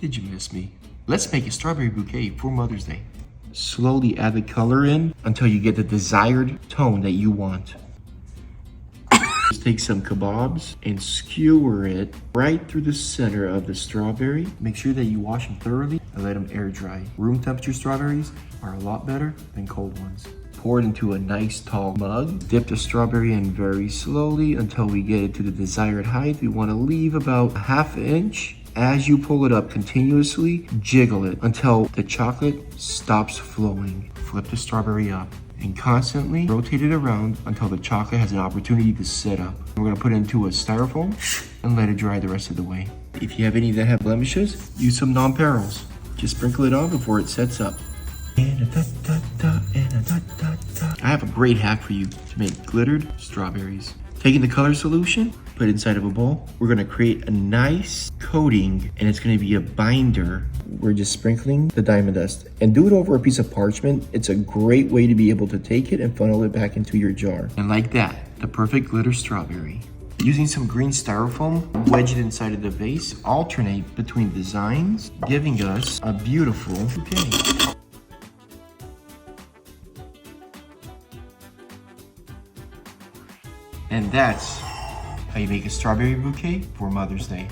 Did you miss me? Let's make a strawberry bouquet for Mother's Day. Slowly add the color in until you get the desired tone that you want. Just take some kebabs and skewer it right through the center of the strawberry. Make sure that you wash them thoroughly and let them air dry. Room temperature strawberries are a lot better than cold ones. Pour it into a nice tall mug. Dip the strawberry in very slowly until we get it to the desired height. We want to leave about a ½ inch. As you pull it up continuously, jiggle it until the chocolate stops flowing. Flip the strawberry up and constantly rotate it around until the chocolate has an opportunity to sit up. We're gonna put it into a styrofoam and let it dry the rest of the way. If you have any that have blemishes, use some non-perils. Just sprinkle it on before it sets up. I have a great hack for you to make glittered strawberries. Taking the color solution, put it inside of a bowl. We're gonna create a nice coating and it's gonna be a binder. We're just sprinkling the diamond dust and do it over a piece of parchment. It's a great way to be able to take it and funnel it back into your jar. And like that, the perfect glitter strawberry. Using some green styrofoam, wedge it inside of the vase, alternate between designs, giving us a beautiful bouquet. And that's how you make a strawberry bouquet for Mother's Day.